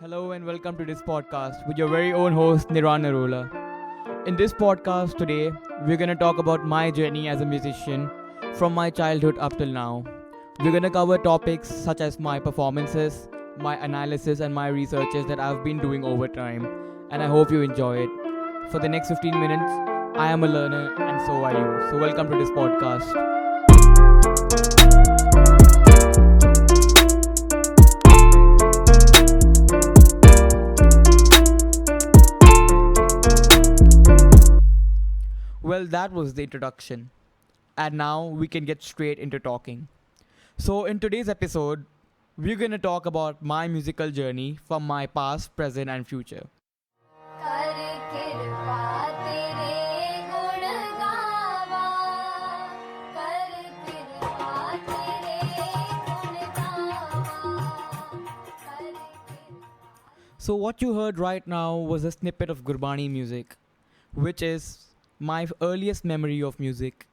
Hello and welcome to this podcast with your very own host Niran. In this podcast today, we're gonna talk about my journey as a musician from my childhood up till now. We're gonna cover topics such as my performances, my analysis, and my researches that I've been doing over time, and I hope you enjoy it. For the next 15 minutes, I am a learner, and so are you. So, welcome to this podcast. Well, that was the introduction. And now we can get straight into talking. So, in today's episode, we're gonna talk about my musical journey from my past, present, and future. So, what you heard right now was a snippet of Gurbani music, which is my earliest memory of music.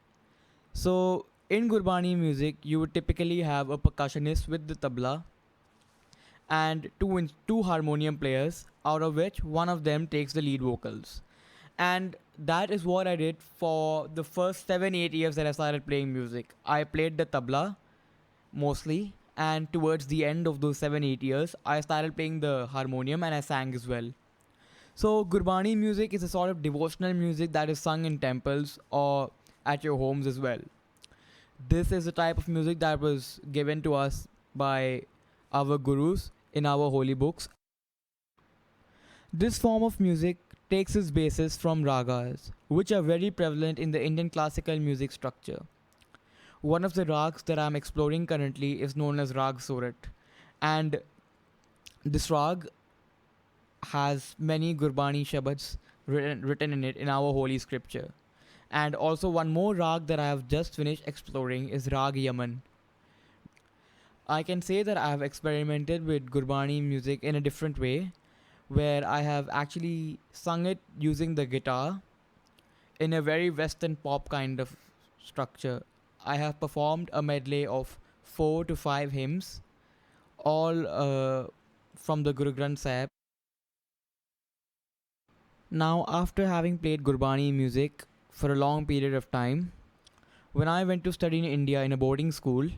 So, in Gurbani music, you would typically have a percussionist with the tabla and two harmonium players, out of which one of them takes the lead vocals. And that is what I did for the first 7 8 years that I started playing music. I played the tabla mostly, and towards the end of those 7 8 years, I started playing the harmonium and I sang as well. So, Gurbani music is a sort of devotional music that is sung in temples or at your homes as well. This is a type of music that was given to us by our gurus in our holy books. This form of music takes its basis from ragas, which are very prevalent in the Indian classical music structure. One of the rags that I'm exploring currently is known as Rag Sorat, and this rag has many Gurbani Shabads written in it in our holy scripture. And also, one more rag that I have just finished exploring is Rag Yaman. I can say that I have experimented with Gurbani music in a different way, where I have actually sung it using the guitar in a very Western pop kind of structure. I have performed a medley of 4 to 5 hymns, all from the Guru Granth Sahib. Now, after having played Gurbani music for a long period of time, when I went to study in India in a boarding school,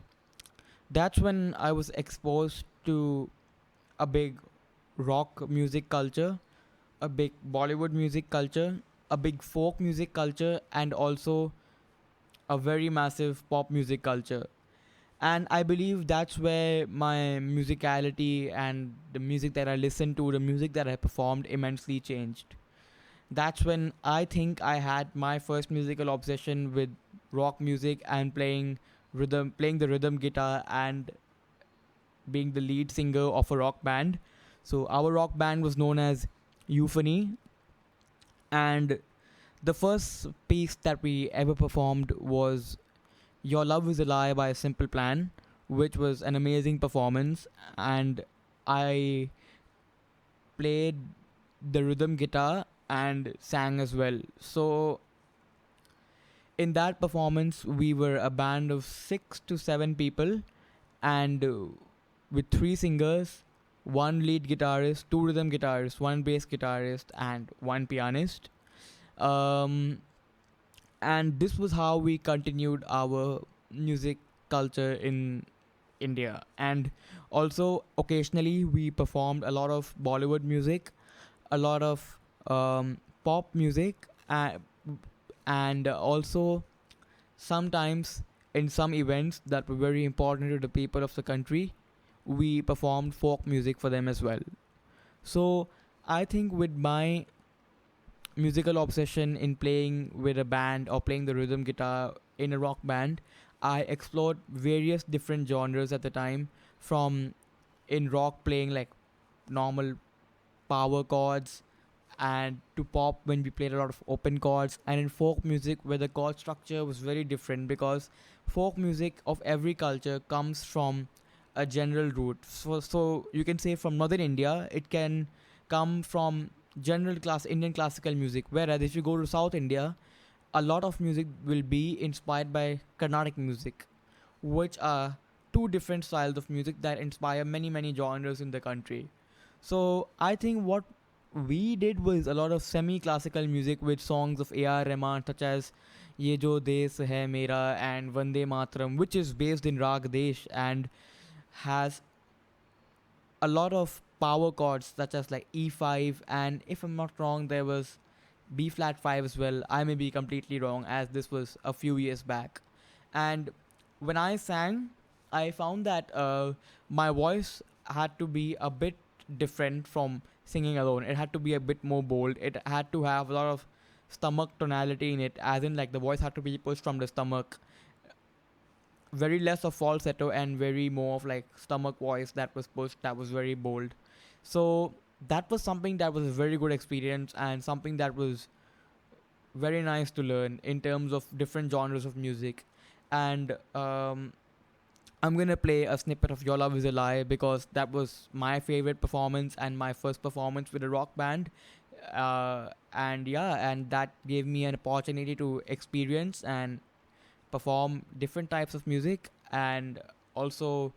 that's when I was exposed to a big rock music culture, a big Bollywood music culture, a big folk music culture, and also a very massive pop music culture. And I believe that's where my musicality and the music that I listened to, the music that I performed immensely changed. That's when I think I had my first musical obsession with rock music and playing the rhythm guitar and being the lead singer of a rock band. So our rock band was known as Euphony, and the first piece that we ever performed was Your Love Is a Lie by Simple Plan, which was an amazing performance, and I played the rhythm guitar and sang as well. So in that performance, we were a band of 6 to 7 people, and with three singers, one lead guitarist, two rhythm guitarists, one bass guitarist, and one pianist. Um, and this was how we continued our music culture in India. And also, occasionally, we performed a lot of Bollywood music, a lot of pop music, and also sometimes in some events that were very important to the people of the country, we performed folk music for them as well. So I think with my musical obsession in playing with a band or playing the rhythm guitar in a rock band, I explored various different genres at the time, from in rock playing like normal power chords, and to pop when we played a lot of open chords, and in folk music where the chord structure was very different, because folk music of every culture comes from a general root. So you can say from northern India it can come from general class Indian classical music, whereas if you go to South India, a lot of music will be inspired by Carnatic music, which are two different styles of music that inspire many genres in the country. So I think what we did was a lot of semi-classical music with songs of A.R. Rahman such as Ye Jo Des Hai Mera and Vande Matram, which is based in Rag Desh and has a lot of power chords such as like E5, and if I'm not wrong there was B flat 5 as well. I may be completely wrong as this was a few years back. And when I sang, I found that my voice had to be a bit different from singing alone. It had to be a bit more bold. It had to have a lot of stomach tonality in it, as in like the voice had to be pushed from the stomach. Very less of falsetto and very more of like stomach voice that was pushed, that was very bold. So that was something that was a very good experience and something that was very nice to learn in terms of different genres of music. And I'm gonna play a snippet of Your Love Is a Lie because that was my favorite performance and my first performance with a rock band. And yeah, and that gave me an opportunity to experience and perform different types of music and also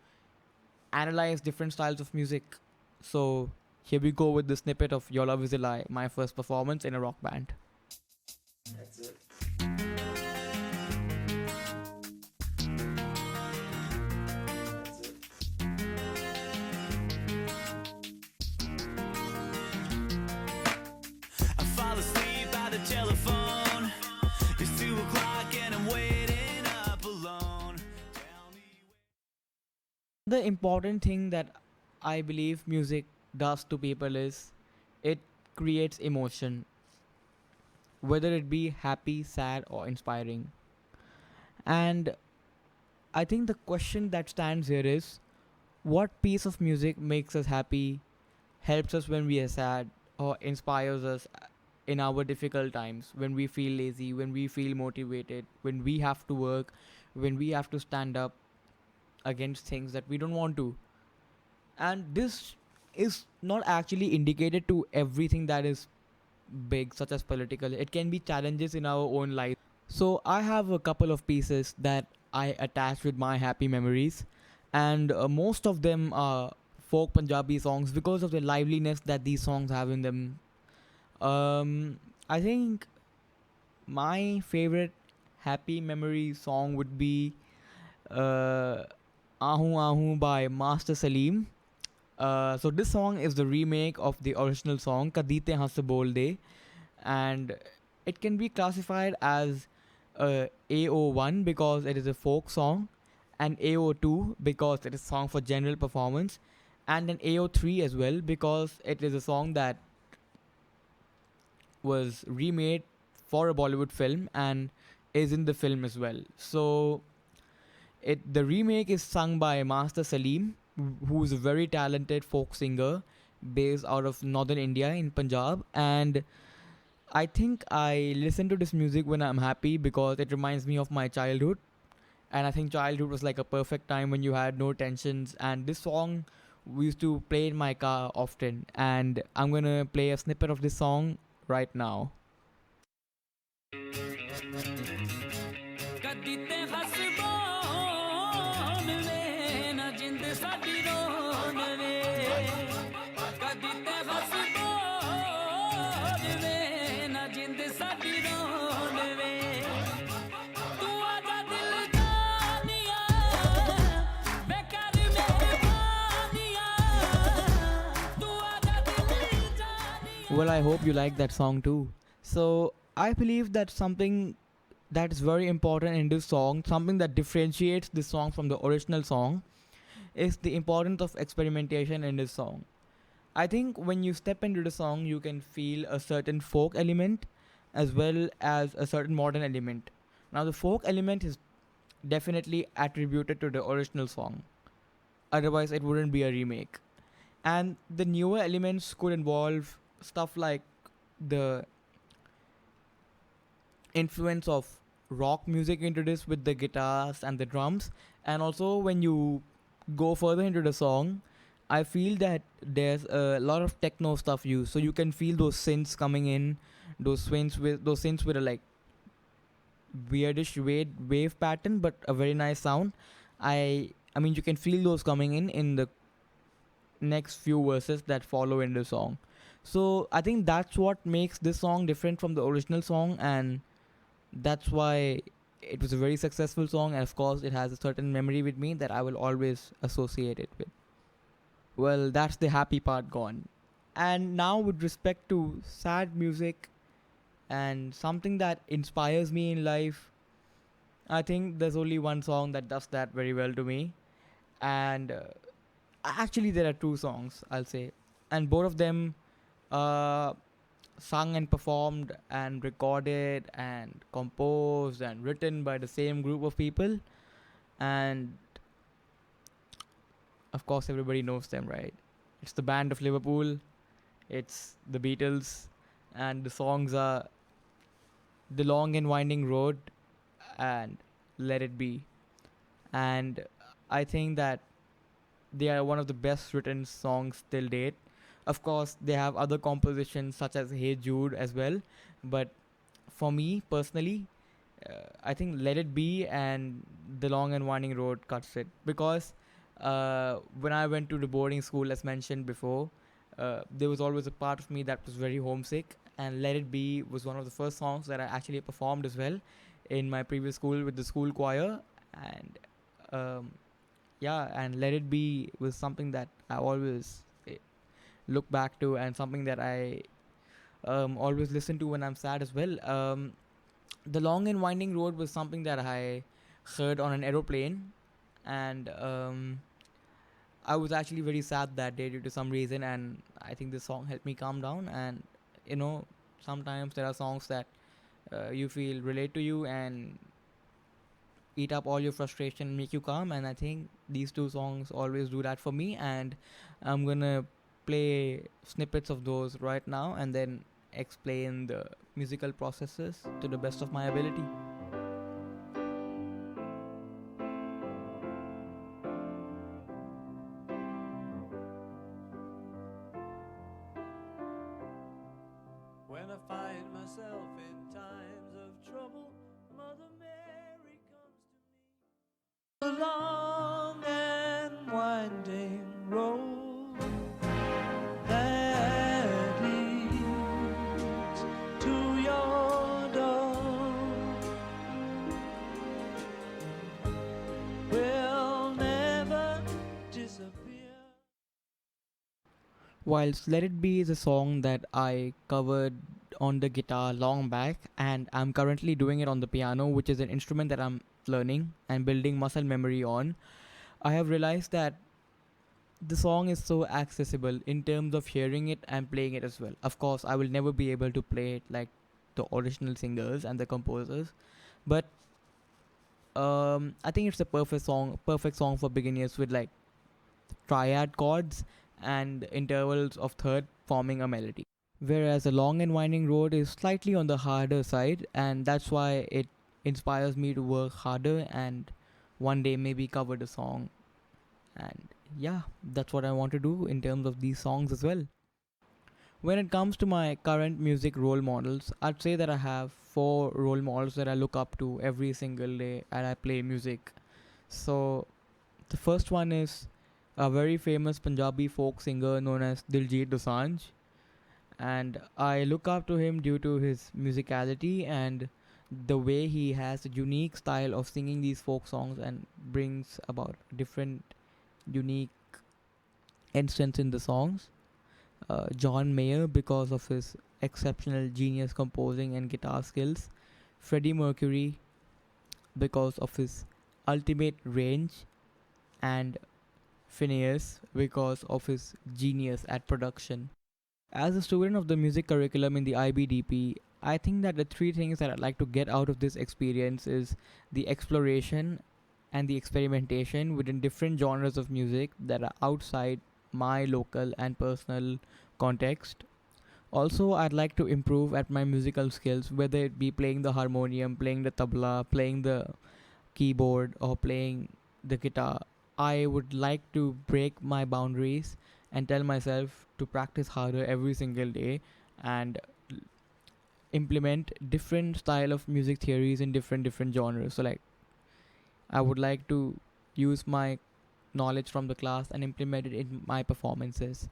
analyze different styles of music. So here we go with the snippet of Your Love Is a Lie, my first performance in a rock band. That's it. I fall asleep by the telephone. It's 2 o'clock and I'm waiting up alone. Tell me. The important thing that I believe music does to people is it creates emotion, whether it be happy, sad, or inspiring. And I think the question that stands here is what piece of music makes us happy, helps us when we are sad, or inspires us in our difficult times, when we feel lazy, when we feel motivated, when we have to work, when we have to stand up against things that we don't want to. And this is not actually indicated to everything that is big, such as political. It can be challenges in our own life. So I have a couple of pieces that I attach with my happy memories, and most of them are folk Punjabi songs because of the liveliness that these songs have in them. I think my favorite happy memory song would be uh, Ahu Ahu by Master Salim. So this song is the remake of the original song Kadite Has Bol De, and it can be classified as AO1 because it is a folk song, and AO2 because it is a song for general performance, and an AO3 as well because it is a song that was remade for a Bollywood film and is in the film as well. So the remake is sung by Master Salim, who's a very talented folk singer based out of northern India in Punjab. And I think I listen to this music when I'm happy because it reminds me of my childhood. And I think childhood was like a perfect time when you had no tensions. And this song we used to play in my car often. And I'm gonna play a snippet of this song right now. Well, I hope you like that song too. So, I believe that something that is very important in this song, something that differentiates this song from the original song, is the importance of experimentation in this song. I think when you step into the song, you can feel a certain folk element as well as a certain modern element. Now, the folk element is definitely attributed to the original song, otherwise, it wouldn't be a remake. And the newer elements could involve stuff like the influence of rock music into this with the guitars and the drums, and also when you go further into the song, I feel that there's a lot of techno stuff used, so you can feel those synths coming in, those synths with a like weirdish wave pattern, but a very nice sound. I mean you can feel those coming in the next few verses that follow in the song. So I think that's what makes this song different from the original song, and that's why it was a very successful song. And of course, it has a certain memory with me that I will always associate it with. Well, that's the happy part gone. And now, with respect to sad music and something that inspires me in life, I think there's only one song that does that very well to me. And actually, there are two songs, I'll say. And both of them uh, sung and performed and recorded and composed and written by the same group of people. And of course, everybody knows them, right? It's the band of Liverpool, it's the Beatles, and the songs are The Long and Winding Road and Let It Be. And I think that they are one of the best written songs till date. Of course, they have other compositions such as Hey Jude as well, but for me personally, I think Let It Be and The Long and Winding Road cuts it, because when I went to the boarding school, as mentioned before, there was always a part of me that was very homesick, and Let It Be was one of the first songs that I actually performed as well in my previous school with the school choir. And um, yeah, and Let It Be was something that I always look back to, and something that I always listen to when I'm sad as well. The Long and Winding Road was something that I heard on an aeroplane, and I was actually very sad that day due to some reason, and I think this song helped me calm down. And you know, sometimes there are songs that you feel relate to you and eat up all your frustration, make you calm, and I think these two songs always do that for me. And I'm gonna play snippets of those right now and then explain the musical processes to the best of my ability. When I find myself in times of trouble, Mother Mary comes to me. The long and winding road that leads to your door will never disappear. Whilst Let It Be is a song that I covered on the guitar long back, and I'm currently doing it on the piano, which is an instrument that I'm learning and building muscle memory on, I have realized that the song is so accessible in terms of hearing it and playing it as well. Of course, I will never be able to play it like the original singers and the composers, but I think it's a perfect song for beginners with like triad chords and intervals of third forming a melody. Whereas a long and winding road is slightly on the harder side, and that's why it inspires me to work harder and one day maybe cover the song. And yeah, that's what I want to do in terms of these songs as well. When it comes to my current music role models, I'd say that I have four role models that I look up to every single day and I play music. So the first one is a very famous Punjabi folk singer known as Diljit Dosanjh, and I look up to him due to his musicality and the way he has a unique style of singing these folk songs and brings about different unique instance in the songs. John Mayer because of his exceptional genius composing and guitar skills. Freddie Mercury because of his ultimate range, and Phineas because of his genius at production. As a student of the music curriculum in the IBDP, I think that the three things that I'd like to get out of this experience is the exploration and the experimentation within different genres of music that are outside my local and personal context. Also, I'd like to improve at my musical skills, whether it be playing the harmonium, playing the tabla, playing the keyboard, or playing the guitar. I would like to break my boundaries and tell myself to practice harder every single day and implement different style of music theories in different genres. So like I would like to use my knowledge from the class and implement it in my performances.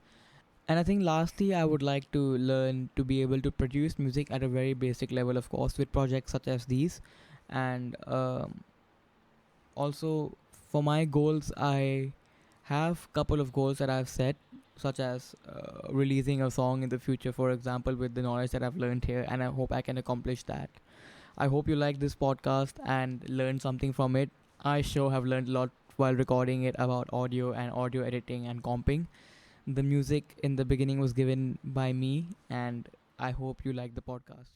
And I think lastly, I would like to learn to be able to produce music at a very basic level, of course, with projects such as these. And also, for my goals, I have couple of goals that I've set, such as releasing a song in the future, for example, with the knowledge that I've learned here, and I hope I can accomplish that. I hope you like this podcast and learned something from it. I sure have learned a lot while recording it about audio and audio editing and comping. The music in the beginning was given by me, and I hope you like the podcast.